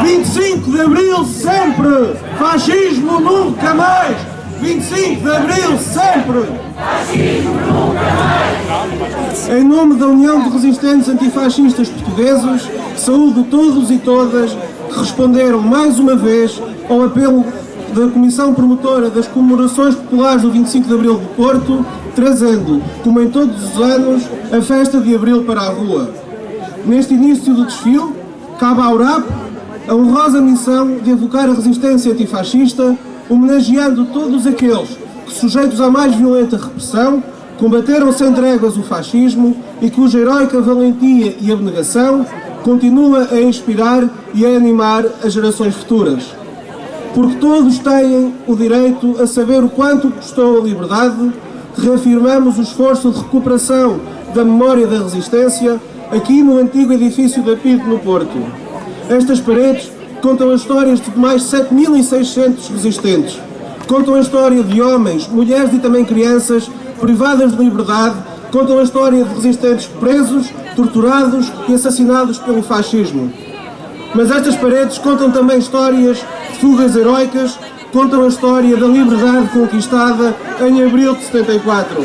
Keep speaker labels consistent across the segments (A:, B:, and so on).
A: 25 de Abril sempre! Fascismo nunca mais! 25 de Abril sempre! Fascismo nunca mais! Em nome da União de Resistentes Antifascistas Portugueses, saúdo todos e todas que responderam mais uma vez ao apelo da Comissão Promotora das Comemorações Populares do 25 de Abril do Porto, trazendo, como em todos os anos, a festa de Abril para a rua. Neste início do desfile, cabe à URAP a honrosa missão de evocar a resistência antifascista, homenageando todos aqueles que, sujeitos à mais violenta repressão, combateram sem tréguas o fascismo e cuja heroica valentia e abnegação continua a inspirar e a animar as gerações futuras. Porque todos têm o direito a saber o quanto custou a liberdade, reafirmamos o esforço de recuperação da memória da resistência aqui no antigo edifício da PIDE no Porto. Estas paredes contam as histórias de mais de 7.600 resistentes. Contam a história de homens, mulheres e também crianças privadas de liberdade. Contam a história de resistentes presos, torturados e assassinados pelo fascismo. Mas estas paredes contam também histórias de fugas heroicas, contam a história da liberdade conquistada em abril de 74.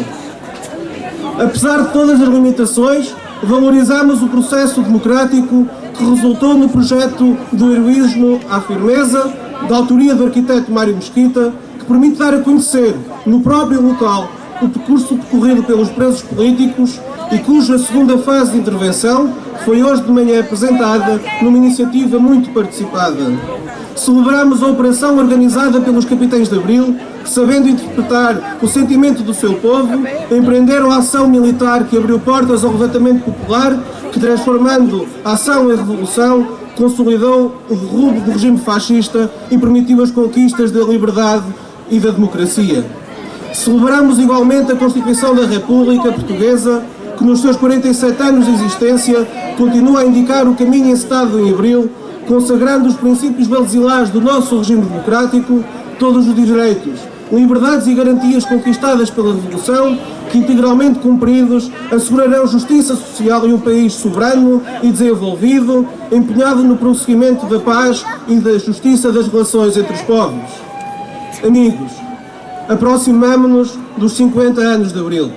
A: Apesar de todas as limitações, valorizamos o processo democrático que resultou no projeto do heroísmo à firmeza, da autoria do arquiteto Mário Mesquita, que permite dar a conhecer, no próprio local, o percurso percorrido pelos presos políticos e cuja segunda fase de intervenção foi hoje de manhã apresentada numa iniciativa muito participada. Celebramos a operação organizada pelos Capitães de Abril, que, sabendo interpretar o sentimento do seu povo, empreenderam a ação militar que abriu portas ao levantamento popular, que, transformando a ação em revolução, consolidou o derrubo do regime fascista e permitiu as conquistas da liberdade e da democracia. Celebramos igualmente a Constituição da República Portuguesa, que nos seus 47 anos de existência continua a indicar o caminho encetado em abril, consagrando os princípios basilares do nosso regime democrático, todos os direitos, liberdades e garantias conquistadas pela Revolução, que, integralmente cumpridos, assegurarão justiça social e um país soberano e desenvolvido, empenhado no prosseguimento da paz e da justiça das relações entre os povos. Amigos, aproximamo-nos dos 50 anos de Abril,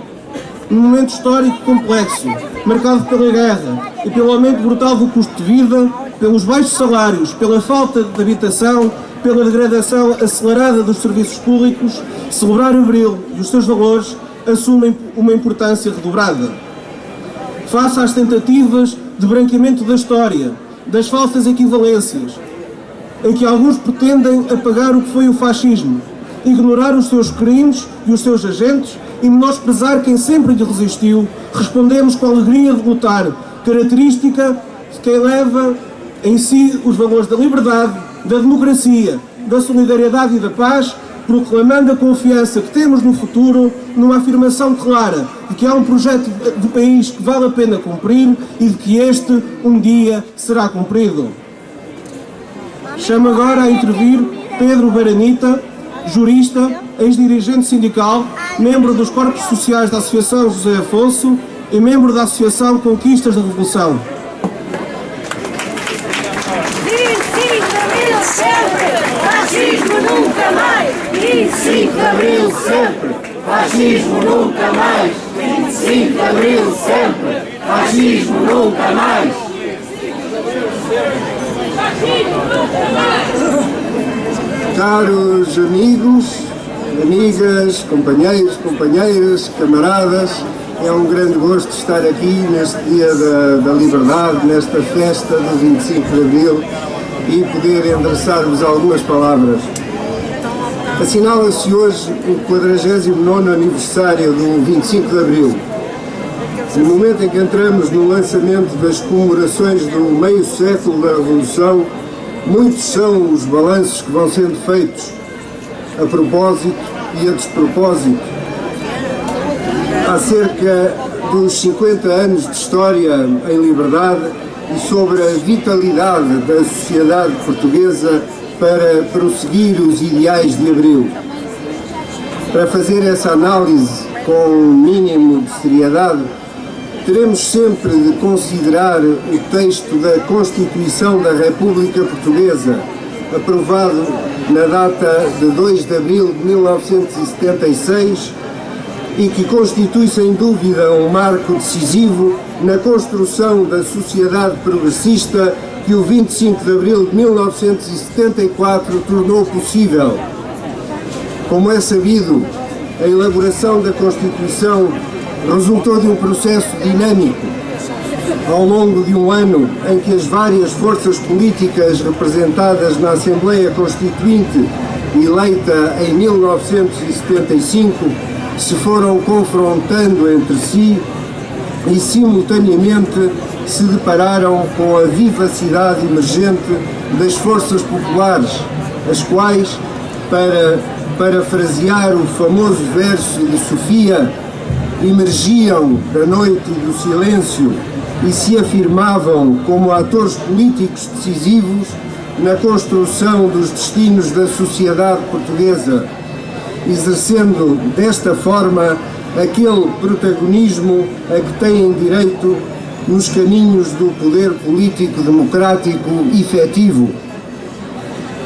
A: num momento histórico complexo, marcado pela guerra e pelo aumento brutal do custo de vida, pelos baixos salários, pela falta de habitação, pela degradação acelerada dos serviços públicos. Celebrar Abril e os seus valores assumem uma importância redobrada. Face às tentativas de branqueamento da história, das falsas equivalências, em que alguns pretendem apagar o que foi o fascismo, ignorar os seus crimes e os seus agentes e menosprezar quem sempre lhe resistiu, respondemos com a alegria de lutar, característica de quem leva em si os valores da liberdade, da democracia, da solidariedade e da paz, proclamando a confiança que temos no futuro, numa afirmação clara de que há um projeto de país que vale a pena cumprir e de que este um dia será cumprido. Chamo agora a intervir Pedro Baranita, jurista, ex-dirigente sindical, membro dos corpos sociais da Associação José Afonso e membro da Associação Conquistas da Revolução.
B: 25 de Abril sempre, fascismo nunca mais! 25 de Abril sempre, fascismo nunca mais! 25 de Abril sempre, fascismo nunca mais! Fascismo nunca mais!
C: Caros amigos, amigas, companheiros, companheiras, camaradas, é um grande gosto estar aqui neste Dia da Liberdade, nesta festa do 25 de Abril e poder endereçar-vos algumas palavras. Assinala-se hoje o 49º aniversário do 25 de Abril. No momento em que entramos no lançamento das comemorações do meio século da Revolução, muitos são os balanços que vão sendo feitos a propósito e a despropósito acerca dos 50 anos de história em liberdade e sobre a vitalidade da sociedade portuguesa para prosseguir os ideais de Abril. Para fazer essa análise com um mínimo de seriedade, teremos sempre de considerar o texto da Constituição da República Portuguesa, aprovado na data de 2 de abril de 1976, e que constitui sem dúvida um marco decisivo na construção da sociedade progressista que o 25 de abril de 1974 tornou possível. Como é sabido, a elaboração da Constituição resultou de um processo dinâmico. Ao longo de um ano em que as várias forças políticas representadas na Assembleia Constituinte, eleita em 1975, se foram confrontando entre si e simultaneamente se depararam com a vivacidade emergente das forças populares, as quais, para parafrasear o famoso verso de Sofia, emergiam da noite e do silêncio e se afirmavam como atores políticos decisivos na construção dos destinos da sociedade portuguesa, exercendo desta forma aquele protagonismo a que têm direito nos caminhos do poder político democrático efetivo.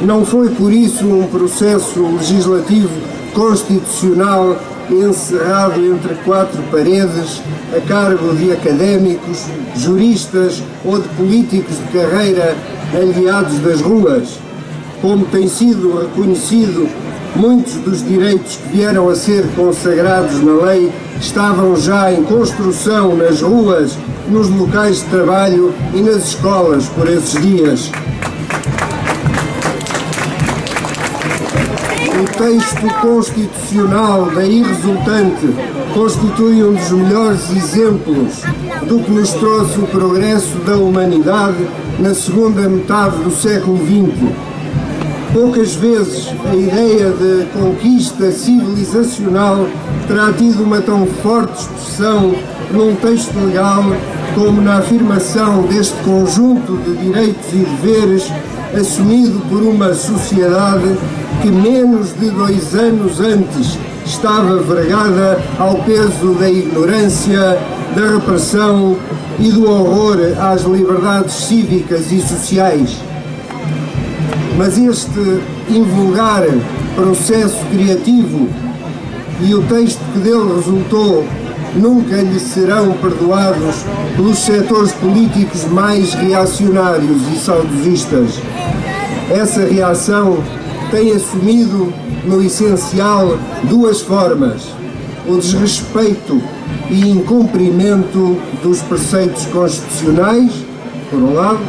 C: Não foi por isso um processo legislativo constitucional encerrado entre quatro paredes, a cargo de académicos, juristas ou de políticos de carreira aliados das ruas. Como tem sido reconhecido, muitos dos direitos que vieram a ser consagrados na lei estavam já em construção nas ruas, nos locais de trabalho e nas escolas por esses dias. O texto constitucional daí resultante constitui um dos melhores exemplos do que nos trouxe o progresso da humanidade na segunda metade do século XX. Poucas vezes a ideia de conquista civilizacional terá tido uma tão forte expressão num texto legal como na afirmação deste conjunto de direitos e deveres assumido por uma sociedade que menos de 2 anos antes estava vergada ao peso da ignorância, da repressão e do horror às liberdades cívicas e sociais. Mas este invulgar processo criativo e o texto que dele resultou nunca lhe serão perdoados pelos setores políticos mais reacionários e saudosistas. Essa reação tem assumido, no essencial, duas formas: o desrespeito e incumprimento dos preceitos constitucionais, por um lado,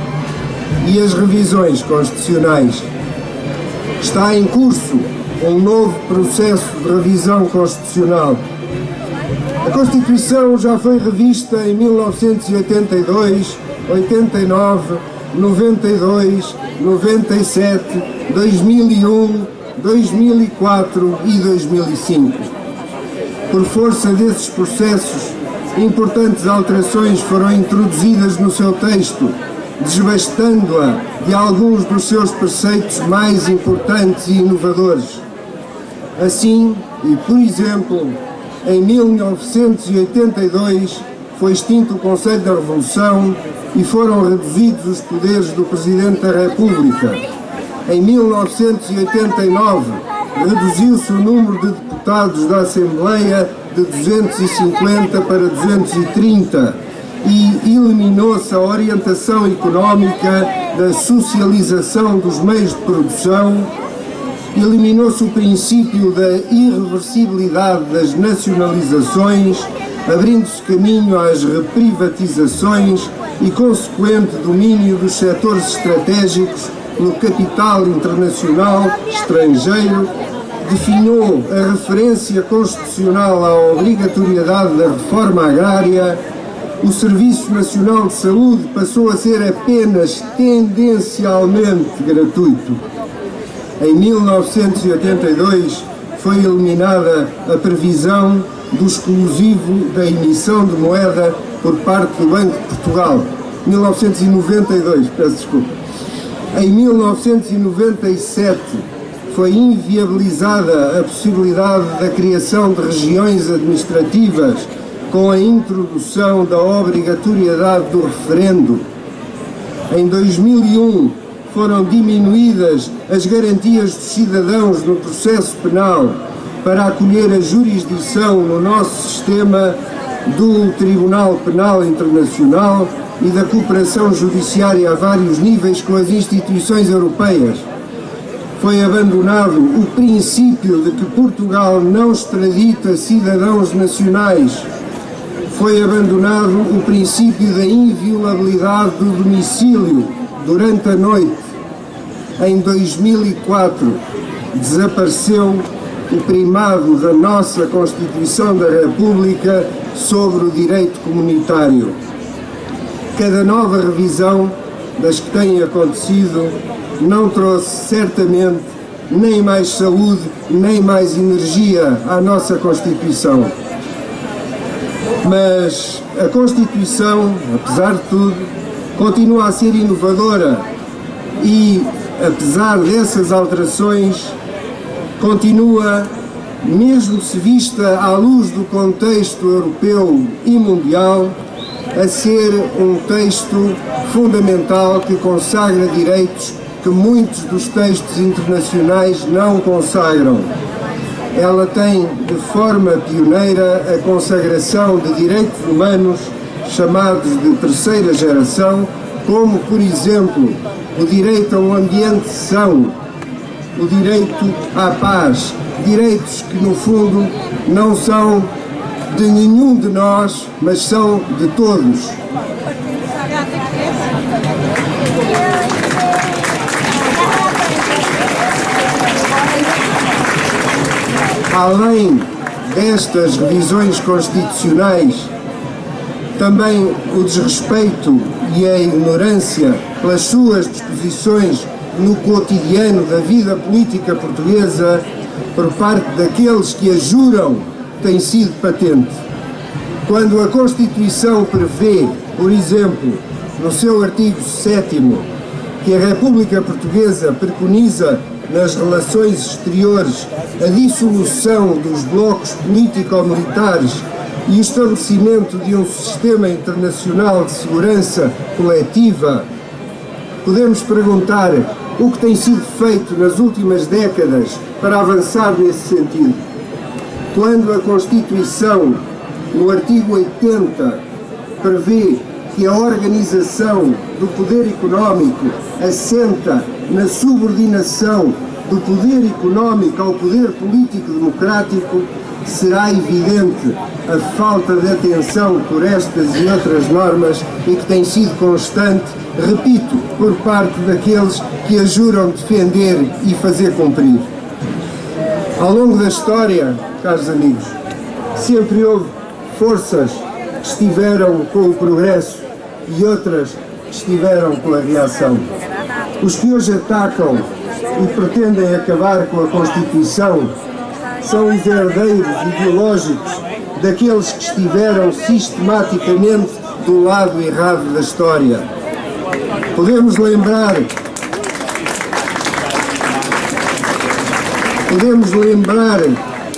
C: e as revisões constitucionais. Está em curso um novo processo de revisão constitucional. A Constituição já foi revista em 1982, 89, 92, 97, 2001, 2004 e 2005. Por força desses processos, importantes alterações foram introduzidas no seu texto, desbastando-a de alguns dos seus preceitos mais importantes e inovadores. Assim, e por exemplo, em 1982 foi extinto o Conselho da Revolução e foram reduzidos os poderes do Presidente da República. Em 1989, reduziu-se o número de deputados da Assembleia de 250 para 230 e eliminou-se a orientação económica da socialização dos meios de produção, eliminou-se o princípio da irreversibilidade das nacionalizações, abrindo-se caminho às reprivatizações e consequente domínio dos setores estratégicos no capital internacional estrangeiro, definiu a referência constitucional à obrigatoriedade da reforma agrária. O Serviço Nacional de Saúde passou a ser apenas tendencialmente gratuito. Em 1982 foi eliminada a previsão do exclusivo da emissão de moeda por parte do Banco de Portugal. 1992, peço desculpa. Em 1997 foi inviabilizada a possibilidade da criação de regiões administrativas com a introdução da obrigatoriedade do referendo. Em 2001 foram diminuídas as garantias dos cidadãos no processo penal para acolher a jurisdição no nosso sistema do Tribunal Penal Internacional e da cooperação judiciária a vários níveis com as instituições europeias. Foi abandonado o princípio de que Portugal não extradita cidadãos nacionais. Foi abandonado o princípio da inviolabilidade do domicílio durante a noite. Em 2004, desapareceu o primado da nossa Constituição da República sobre o direito comunitário. Cada nova revisão das que têm acontecido não trouxe certamente nem mais saúde, nem mais energia à nossa Constituição. Mas a Constituição, apesar de tudo, continua a ser inovadora e, apesar dessas alterações, continua, mesmo se vista à luz do contexto europeu e mundial, a ser um texto fundamental que consagra direitos que muitos dos textos internacionais não consagram. Ela tem, de forma pioneira, a consagração de direitos humanos chamados de terceira geração, como, por exemplo, o direito a um ambiente são, o direito à paz, direitos que, no fundo, não são de nenhum de nós, mas são de todos. Além destas revisões constitucionais, também o desrespeito e a ignorância pelas suas disposições no cotidiano da vida política portuguesa por parte daqueles que a juram tem sido patente. Quando a Constituição prevê, por exemplo, no seu artigo 7º, que a República Portuguesa preconiza nas relações exteriores a dissolução dos blocos político-militares e o estabelecimento de um sistema internacional de segurança coletiva, podemos perguntar o que tem sido feito nas últimas décadas para avançar nesse sentido. Quando a Constituição, no artigo 80, prevê que a organização do poder económico assenta na subordinação do poder económico ao poder político democrático, será evidente a falta de atenção por estas e outras normas e que tem sido constante, repito, por parte daqueles que a juram defender e fazer cumprir. Ao longo da história, caros amigos, sempre houve forças que estiveram com o progresso e outras que estiveram com a reação. Os que hoje atacam e pretendem acabar com a Constituição são os herdeiros ideológicos daqueles que estiveram sistematicamente do lado errado da história. Podemos lembrar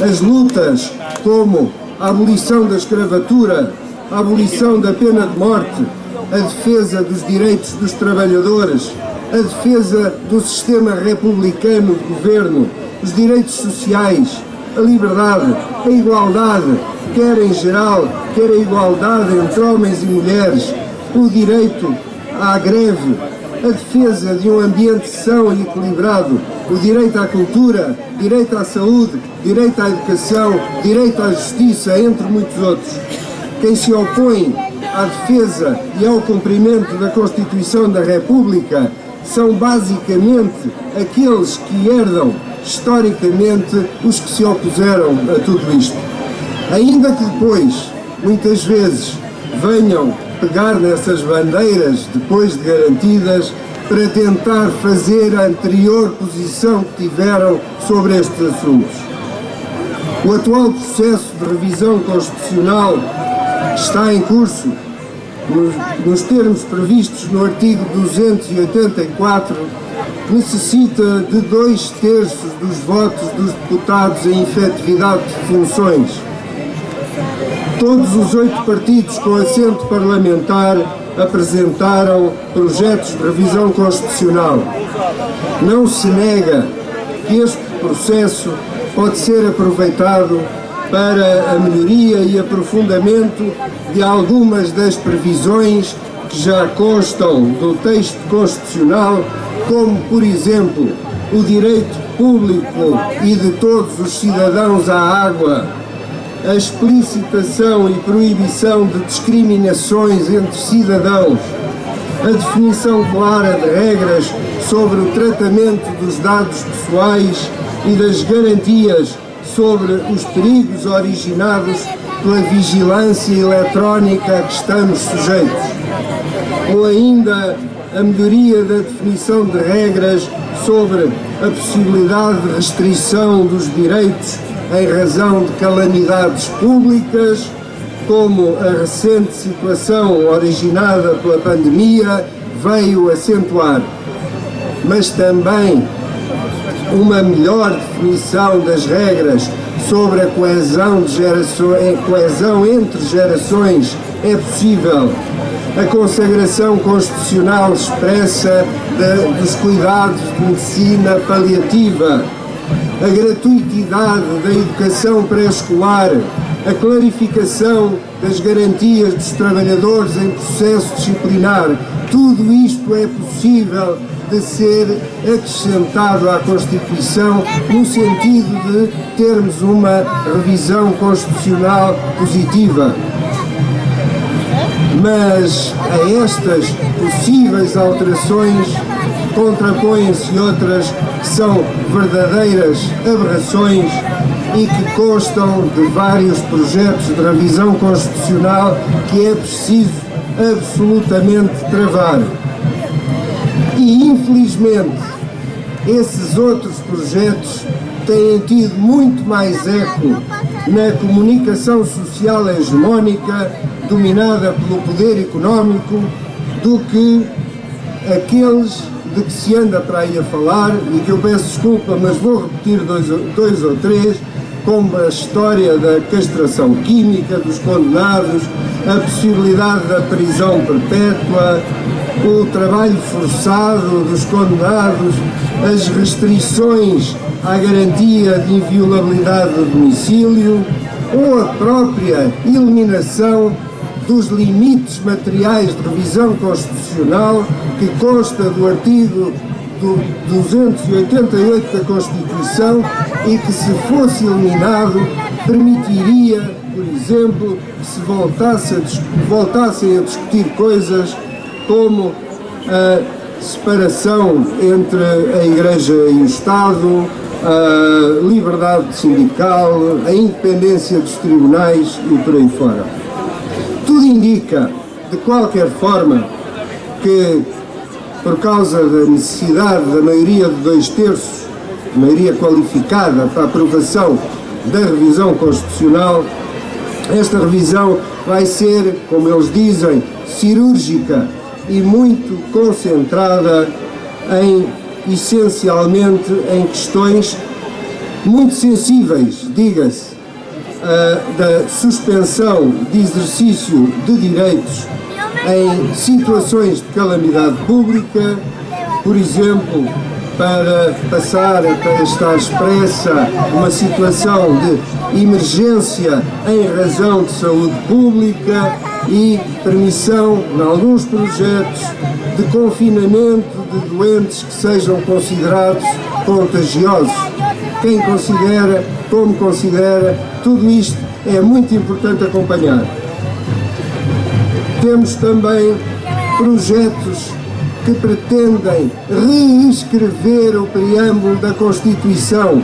C: as lutas como a abolição da escravatura, a abolição da pena de morte, a defesa dos direitos dos trabalhadores, a defesa do sistema republicano de governo, os direitos sociais, a liberdade, a igualdade, quer em geral, quer a igualdade entre homens e mulheres, o direito à greve, a defesa de um ambiente são e equilibrado, o direito à cultura, direito à saúde, direito à educação, direito à justiça, entre muitos outros. Quem se opõe à defesa e ao cumprimento da Constituição da República são basicamente aqueles que herdam historicamente os que se opuseram a tudo isto. Ainda que depois, muitas vezes, venham pegar nessas bandeiras, depois de garantidas, para tentar fazer a anterior posição que tiveram sobre estes assuntos. O atual processo de revisão constitucional está em curso, nos termos previstos no artigo 284, necessita de 2/3 dos votos dos deputados em efetividade de funções. Todos os 8 partidos com assento parlamentar apresentaram projetos de revisão constitucional. Não se nega que este processo pode ser aproveitado para a melhoria e aprofundamento de algumas das previsões que já constam do texto constitucional, como, por exemplo, o direito público e de todos os cidadãos à água, a explicitação e proibição de discriminações entre cidadãos, a definição clara de regras sobre o tratamento dos dados pessoais e das garantias sobre os perigos originados pela vigilância eletrónica a que estamos sujeitos, ou ainda a melhoria da definição de regras sobre a possibilidade de restrição dos direitos em razão de calamidades públicas, como a recente situação originada pela pandemia veio acentuar, mas também uma melhor definição das regras sobre a coesão entre gerações é possível. A consagração constitucional expressa dos cuidados de medicina paliativa, a gratuitidade da educação pré-escolar, a clarificação das garantias dos trabalhadores em processo disciplinar, tudo isto é possível de ser acrescentado à Constituição no sentido de termos uma revisão constitucional positiva. Mas a estas possíveis alterações contrapõem-se outras que são verdadeiras aberrações e que constam de vários projetos de revisão constitucional que é preciso absolutamente travar. E, infelizmente, esses outros projetos têm tido muito mais eco na comunicação social hegemónica dominada pelo poder económico do que aqueles de que se anda para aí a falar, e que eu peço desculpa, mas vou repetir dois ou três, como a história da castração química dos condenados, a possibilidade da prisão perpétua, o trabalho forçado dos condenados, as restrições à garantia de inviolabilidade do domicílio ou a própria eliminação dos limites materiais de revisão constitucional que consta do artigo 288 da Constituição e que, se fosse eliminado, permitiria, por exemplo, que se voltassem a discutir coisas como a separação entre a Igreja e o Estado, a liberdade sindical, a independência dos tribunais e por aí fora. Tudo indica, de qualquer forma, que, por causa da necessidade da maioria de 2/3, maioria qualificada para a aprovação da revisão constitucional, esta revisão vai ser, como eles dizem, cirúrgica e muito concentrada essencialmente em questões muito sensíveis, diga-se, da suspensão de exercício de direitos em situações de calamidade pública, por exemplo, para passar a estar expressa uma situação de emergência em razão de saúde pública e permissão, em alguns projetos, de confinamento de doentes que sejam considerados contagiosos. Quem considera, como considera, tudo isto é muito importante acompanhar. Temos também projetos que pretendem reescrever o preâmbulo da Constituição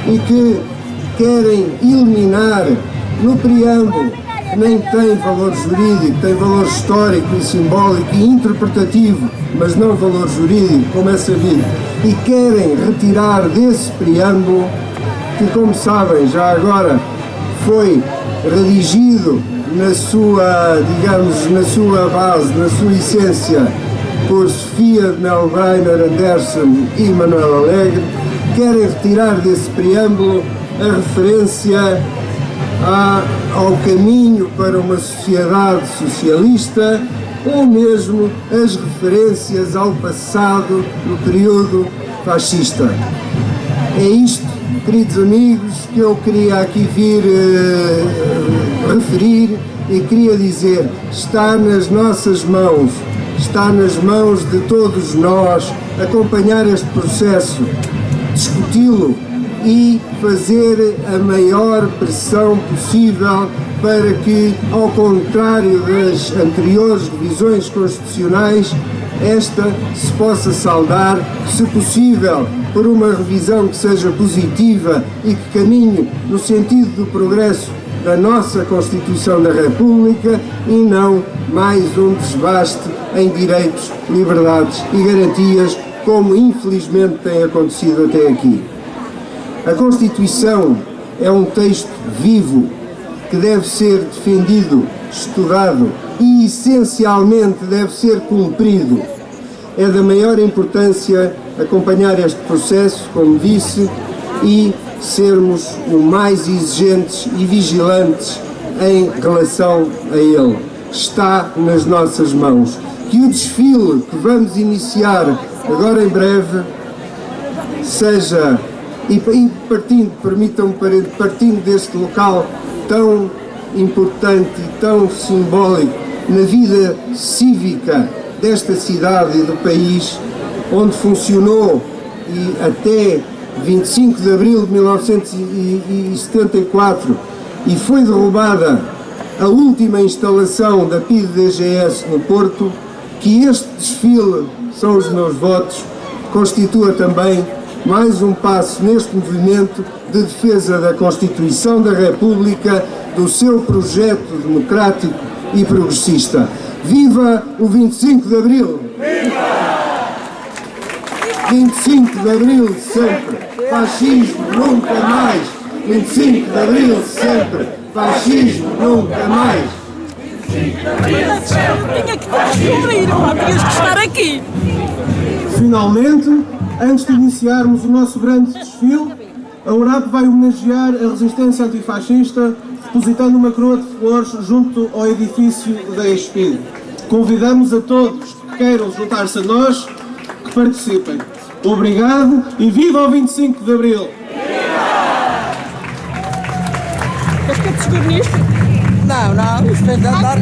C: e que querem eliminar no preâmbulo, que nem tem valor jurídico, tem valor histórico e simbólico e interpretativo, mas não valor jurídico, como é sabido, e querem retirar desse preâmbulo, que, como sabem, já agora foi redigido na sua, digamos, na sua base, na sua essência, por Sofia de Melbreiner Anderson e Manuel Alegre, querem retirar desse preâmbulo a referência ao caminho para uma sociedade socialista, ou mesmo as referências ao passado no período fascista. É isto, queridos amigos, que eu queria aqui vir referir e queria dizer: está nas nossas mãos, está nas mãos de todos nós acompanhar este processo, discuti-lo e fazer a maior pressão possível para que, ao contrário das anteriores revisões constitucionais, esta se possa saldar, se possível, por uma revisão que seja positiva e que caminhe no sentido do progresso da nossa Constituição da República e não mais um desbaste em direitos, liberdades e garantias, como infelizmente tem acontecido até aqui. A Constituição é um texto vivo que deve ser defendido, estudado e essencialmente deve ser cumprido. É da maior importância acompanhar este processo, como disse, e sermos o mais exigentes e vigilantes em relação a ele. Está nas nossas mãos. Que o desfile que vamos iniciar agora em breve seja, e partindo deste local tão importante e tão simbólico na vida cívica desta cidade e do país, onde funcionou e até 25 de abril de 1974 e foi derrubada a última instalação da PIDE-DGS no Porto, que este desfile, são os meus votos, constitua também mais um passo neste movimento de defesa da Constituição da República, do seu projeto democrático e progressista. Viva o 25 de Abril! Viva! 25 de Abril sempre, fascismo nunca mais! 25 de Abril sempre, fascismo nunca mais!
D: Eu tinha que descobrir, tinhas que estar aqui!
A: Finalmente, antes de iniciarmos o nosso grande desfile, a URAP vai homenagear a resistência antifascista depositando uma coroa de flores junto ao edifício da ESPID. Convidamos a todos que queiram juntar-se a nós que participem. Obrigado e viva o 25 de Abril!
D: Queres que eu te escure nisto?
E: Não, isto tem de andar.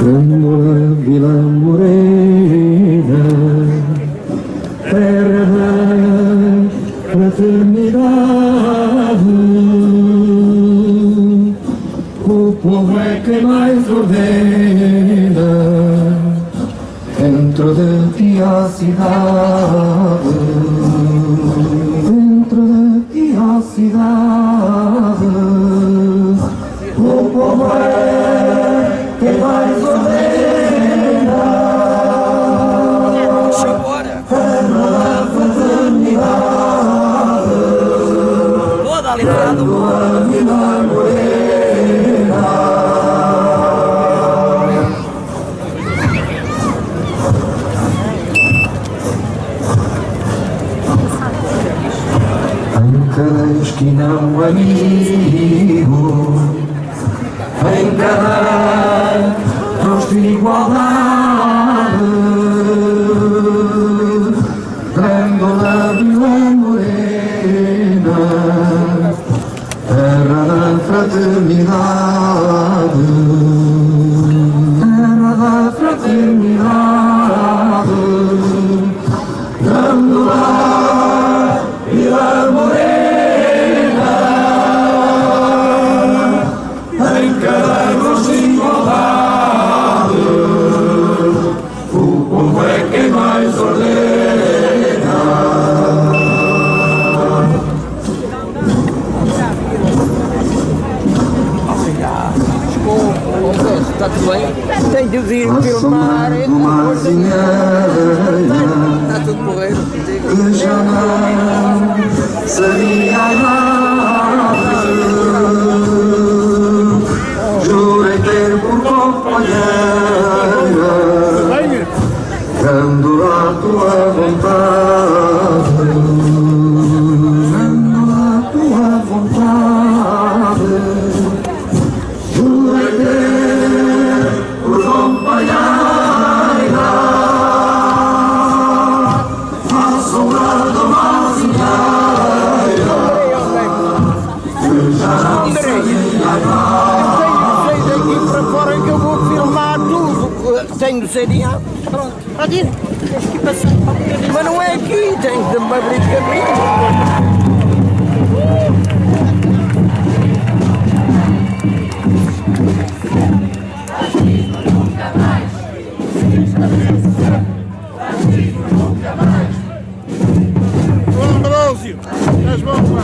F: Grândola Vila Morena, terra da fraternidade, o povo é quem mais ordena, dentro de ti a cidade, dentro de ti a cidade, o povo é quem mais ordena, terra da fraternidade,
D: Toda a liberdade do mundo.
F: Grândola Vila Morena. Em cada esquina um amigo, em cada rosto igualdade, Grândola Vila Morena, terra da fraternidade, terra da fraternidade, Grândola Vila Morena, em cada rosto igualdade.
E: Tem de vir filmar. Está tudo correto.
F: Que já não sabia nada. Jurei ter por companheira dando a tua vontade, dando a tua vontade. Jurei ter por companheira a sombra do mar zinheira que já não sabia nada.
E: Daqui para fora que eu vou filmar tudo. Tenho seria. Pronto. Pode ir. Tens que passar. Mas não é aqui, tens de me abrir caminho.
A: Ambrósio, estás bom, pá?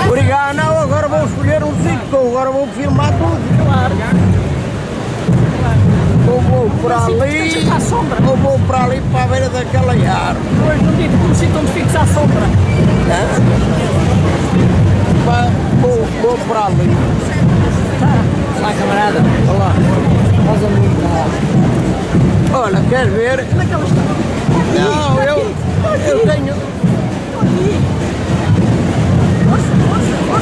E: Obrigado, não, agora vou escolher um sítio, agora vou filmar tudo, claro. Ou vou para ali, ou vou para ali para a beira daquela árvore.
D: Depois não digo um sítio onde fixa a sombra.
E: Vou para ali.
D: Olá, camarada.
E: Olá.
D: Rosa muito.
E: Olha, quer ver?
D: Onde é que ela está?
E: Não, eu tenho...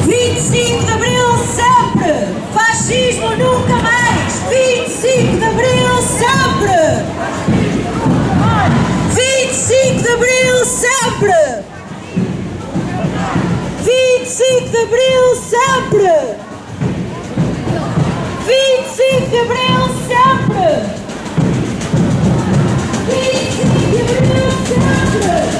B: 25 de Abril sempre! Fascismo nunca mais! 25 de Abril sempre! 25 de Abril sempre! 25 de Abril sempre! 25 de Abril sempre! 25 de Abril sempre!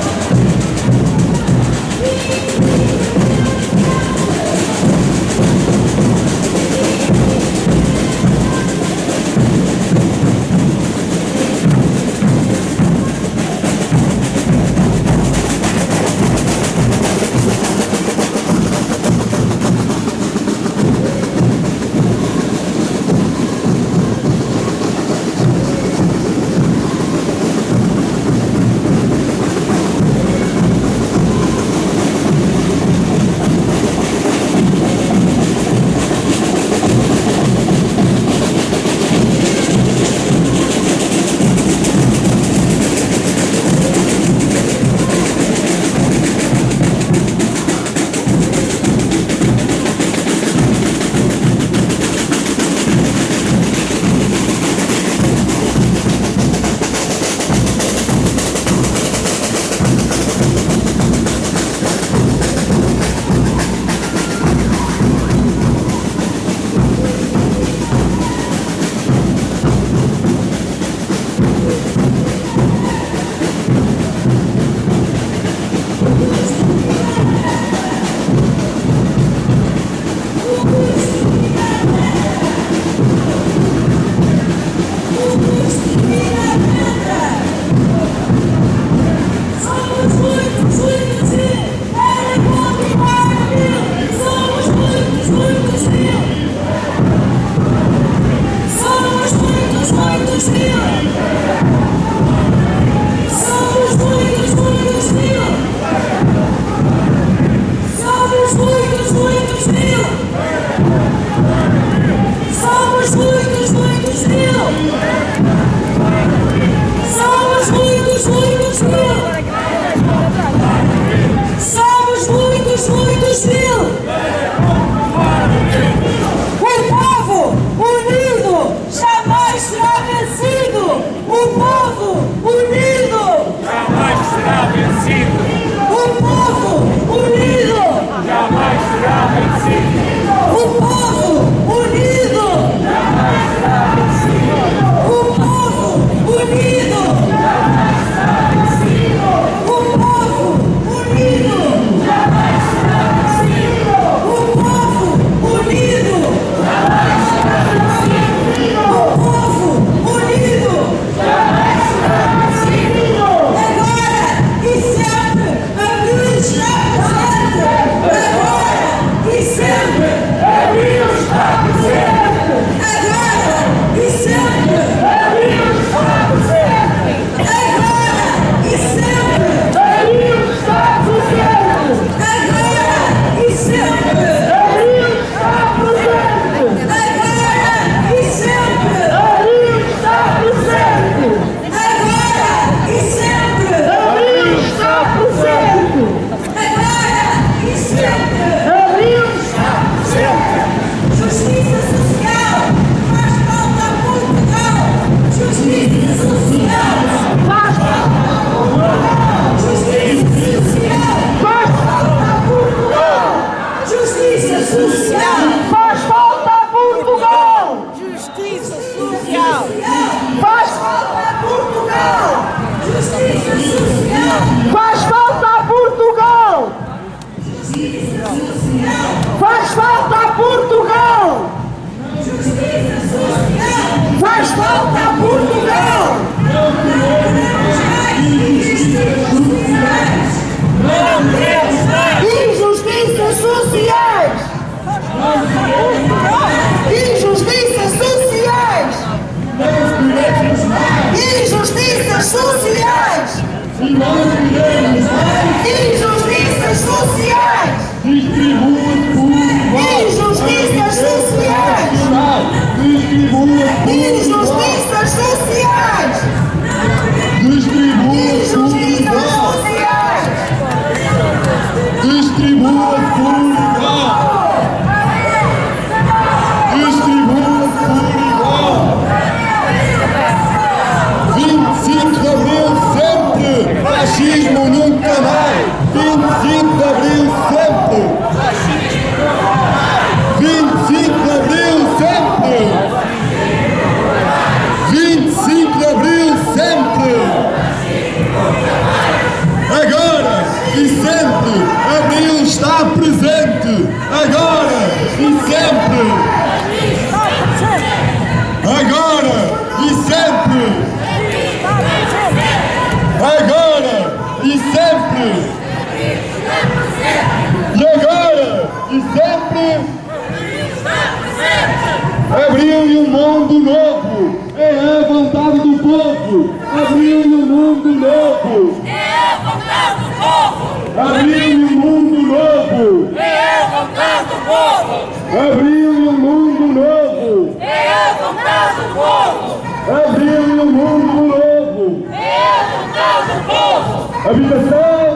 G: Abriu-lhe um mundo novo, é a vontade do povo. Abriu-lhe um mundo novo, é a vontade do povo. Abriu-lhe um mundo novo, é a vontade do povo. Abriu-lhe um mundo novo, é a vontade do povo. Abriu-lhe um mundo novo, é a vontade do povo. Habitação,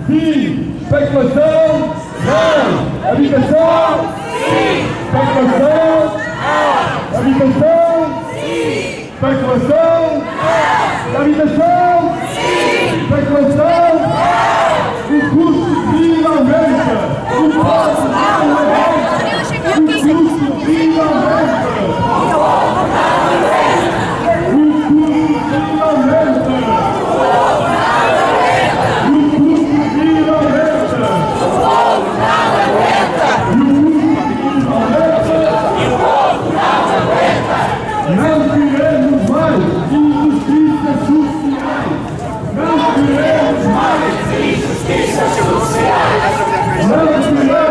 G: sim. Especulação, não. Habitação, sim. Especulação, habitação? Sim! Especulação? Não! Habitação? Sim! Especulação? Não! O custo de vida aumenta! O custo de vida aumenta! O custo de vida aumenta! O custo de vida aumenta! O custo de vida Não queremos mais injustiças sociais! Não queremos mais injustiças sociais! Não queremos mais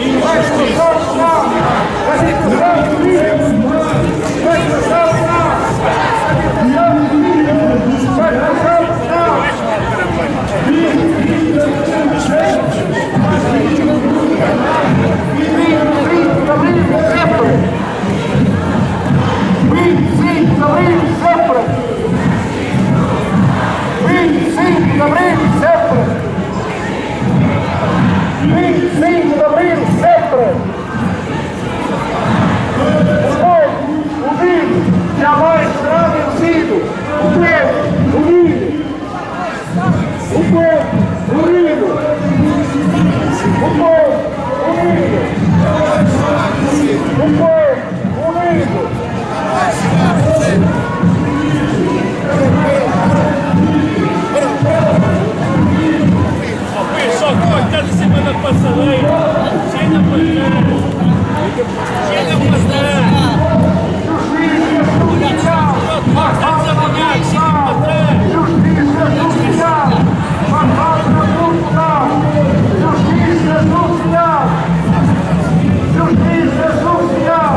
G: injustiças sociais! Não queremos mais especulação! Não queremos especulação! Jamais será vencido. O povo unido. O povo unido. O povo unido. O povo unido.
H: Só cortando em cima da passadeira. Chega a passadeira. Chega a passadeira. Estamos a pagar, chega a passadeira. Justiça social. Justiça social. Justiça social. Justiça social.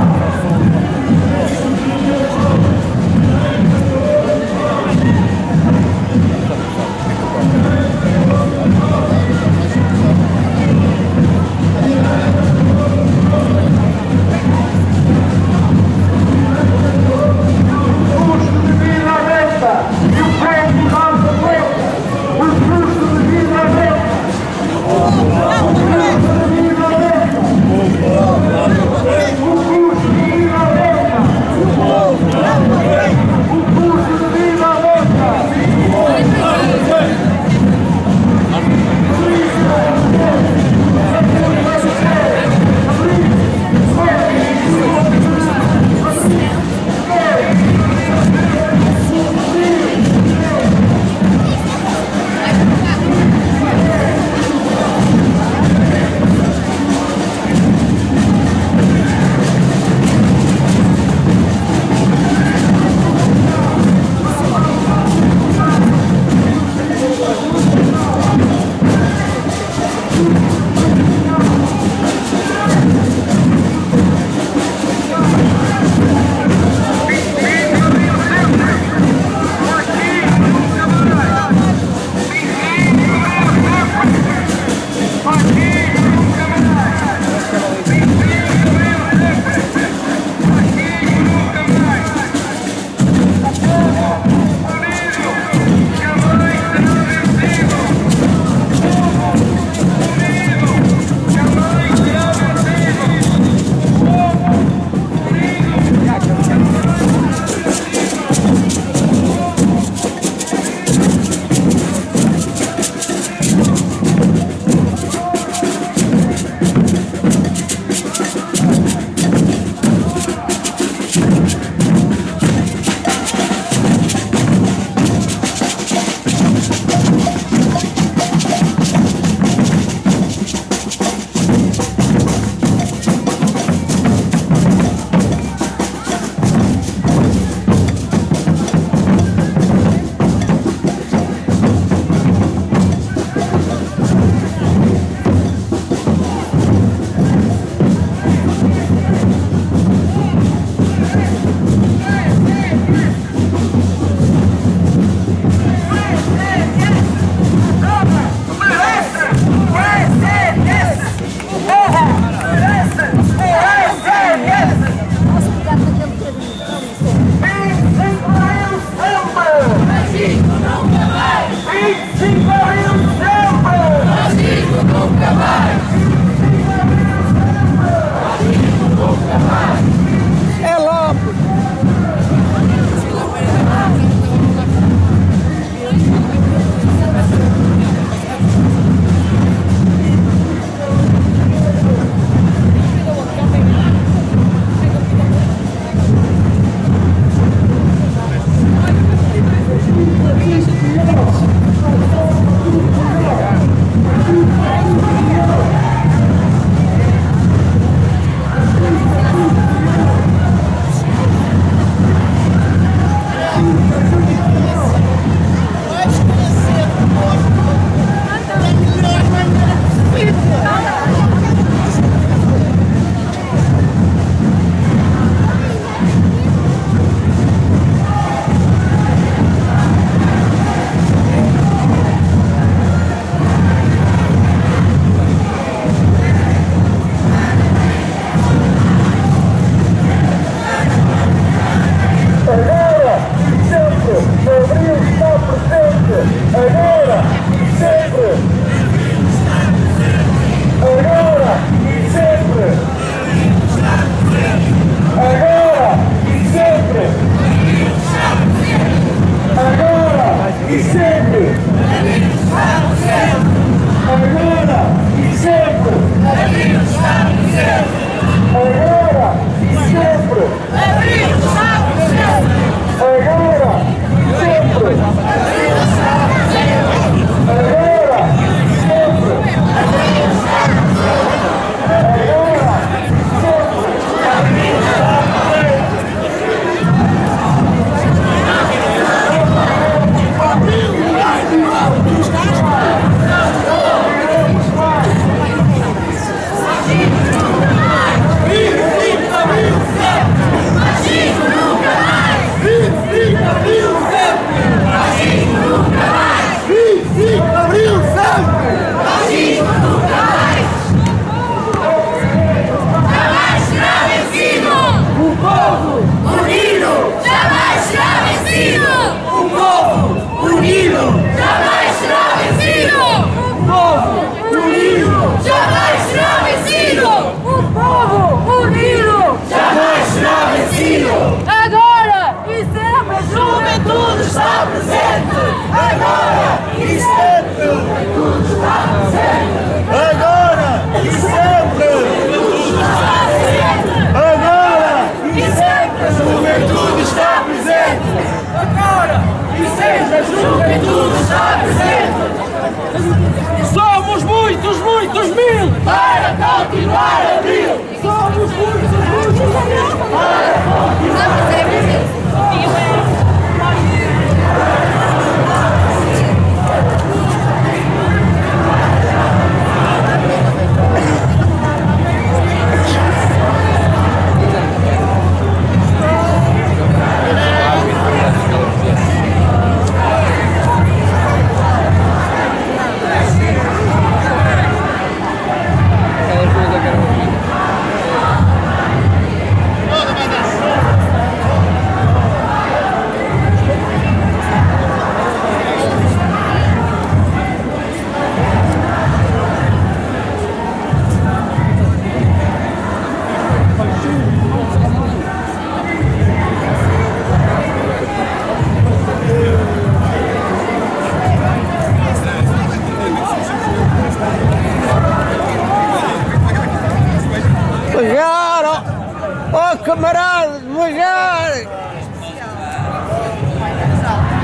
E: camarada, devagar.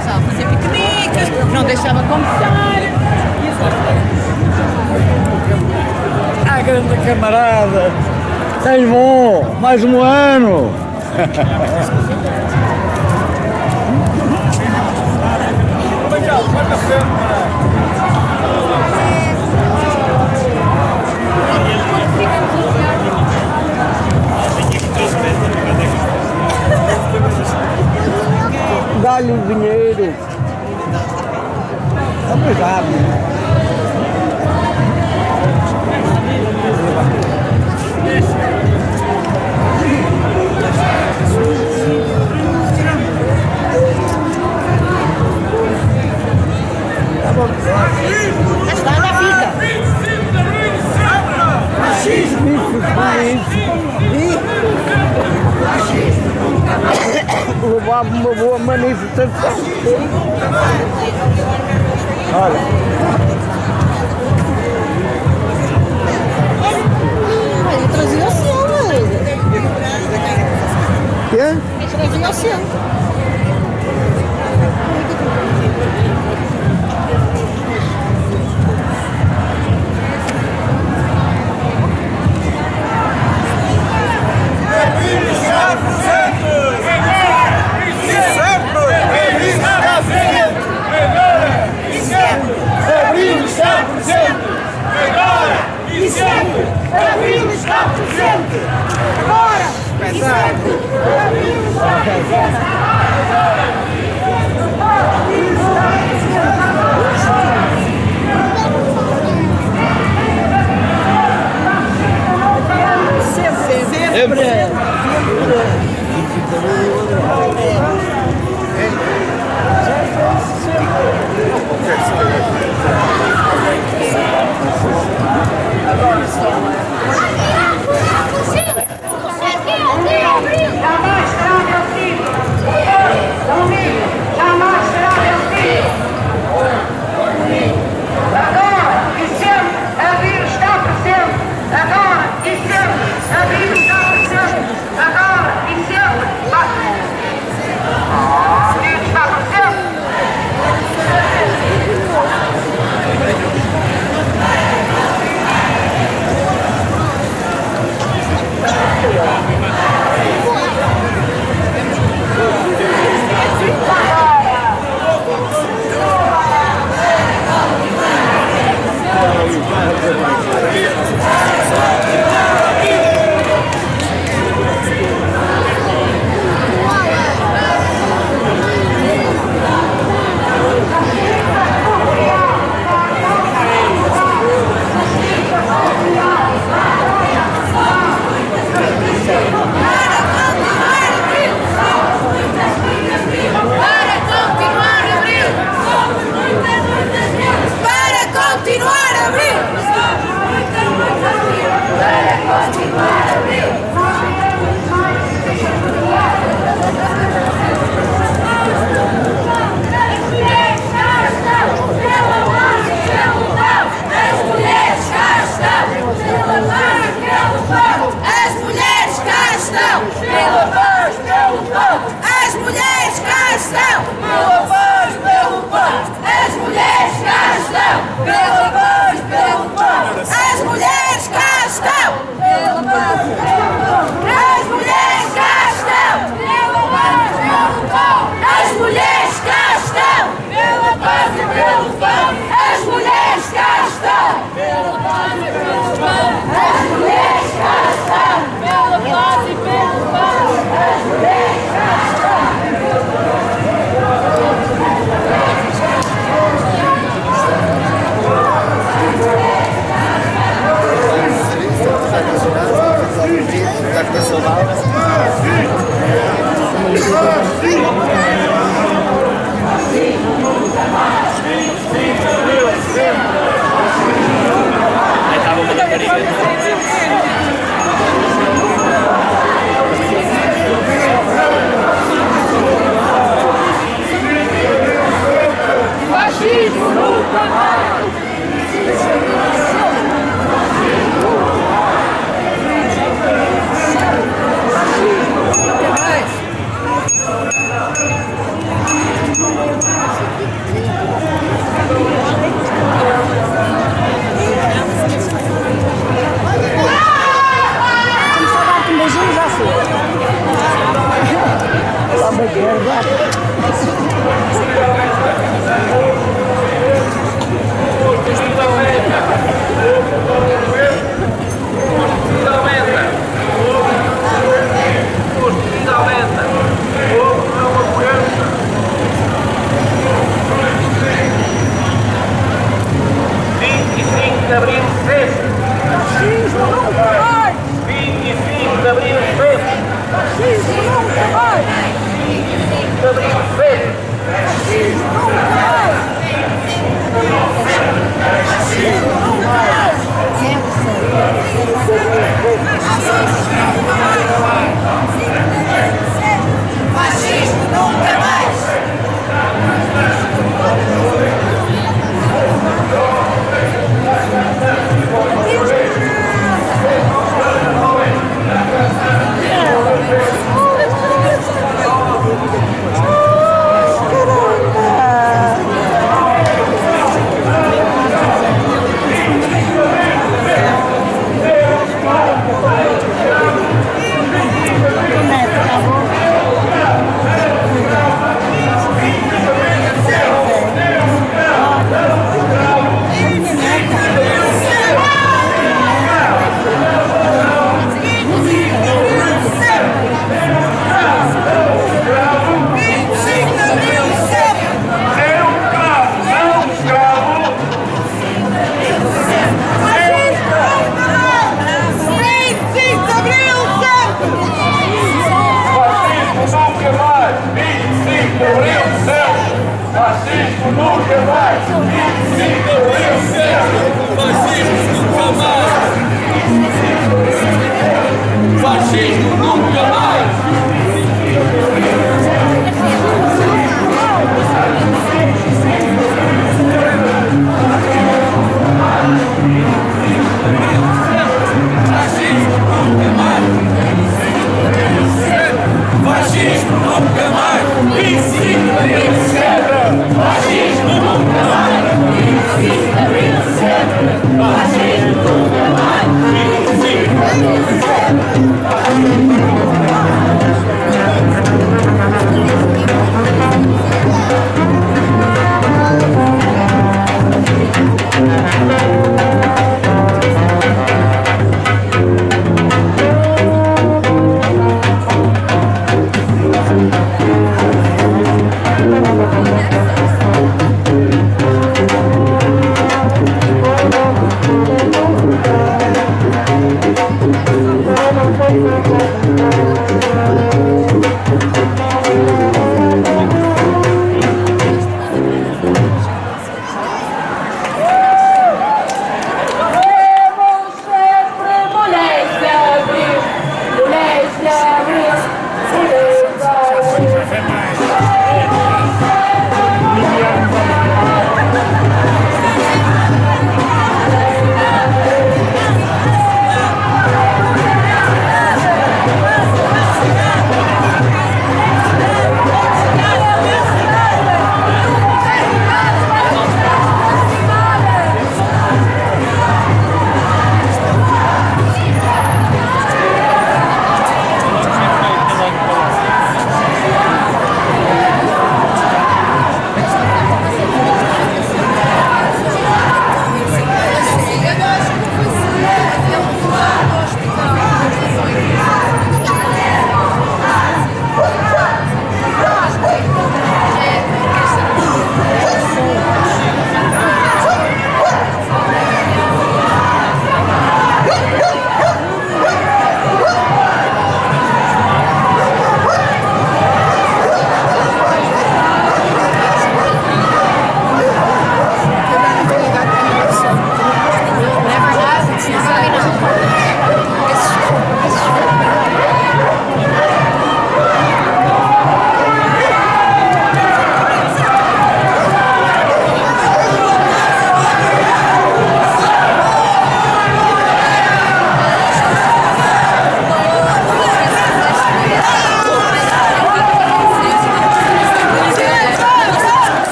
D: Estava a fazer piqueniques, não deixava conversar.
I: Ah, grande camarada, estás bom, mais um ano.
E: Dá-lhe o dinheiro. Obrigado. Levava uma boa manifestação. Olha.
B: Eu trazia o seu,
E: Quê?
B: eu trazia o seu.
F: Abril está presente! Agora e sempre! Abril está presente! Agora e sempre! Abril está presente!
E: Sempre.
F: Jamais será vencido! Jamais será vencido! Agora e sempre Abril está presente! Agora e sempre Abril está presente! Agora e sempre Abril está presente!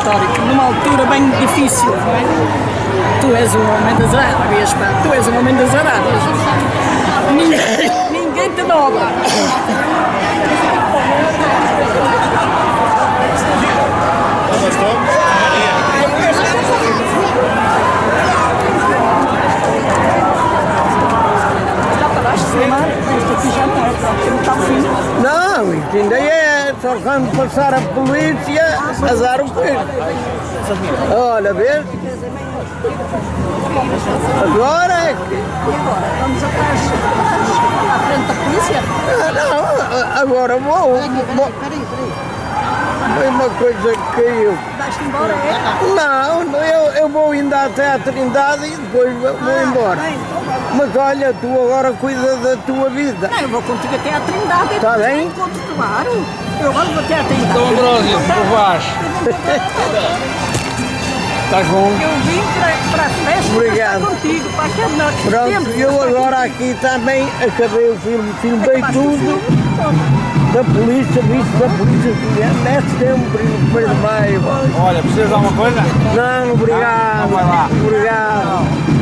E: histórico, numa altura bem difícil, não é? Tu és um homem das Arábias, pá, tu és um homem das Arábias. Ninguém te dobra. Não, isto ainda é, só quando passar a polícia, azar o peixe. Olha, vês? Agora é que...
B: E agora? Vamos atrás à frente da polícia?
E: Não, agora vou.
B: Peraí.
E: Foi uma coisa que caiu.
B: Vais-te embora, é?
E: Não, eu vou ainda até à Trindade e depois vou embora.
B: Bem, então vamos.
E: Mas olha, tu agora cuida da tua vida.
B: Não, eu vou contigo até à Trindade.
E: Tá bem?
B: Encontro, claro. Eu agora vou até à Trindade.
I: Dom Ambrósio, por baixo. Estás bom?
B: Eu vim para a festa.
E: Obrigado.
B: Para estar contigo, para aquele noite.
E: Pronto, eu agora aqui também acabei o filme, filmei tudo. Da polícia, visto da polícia, é sempre no 1º de maio.
I: Olha, precisas de alguma coisa?
E: Não, obrigado.
I: Não, vai lá.
E: Obrigado.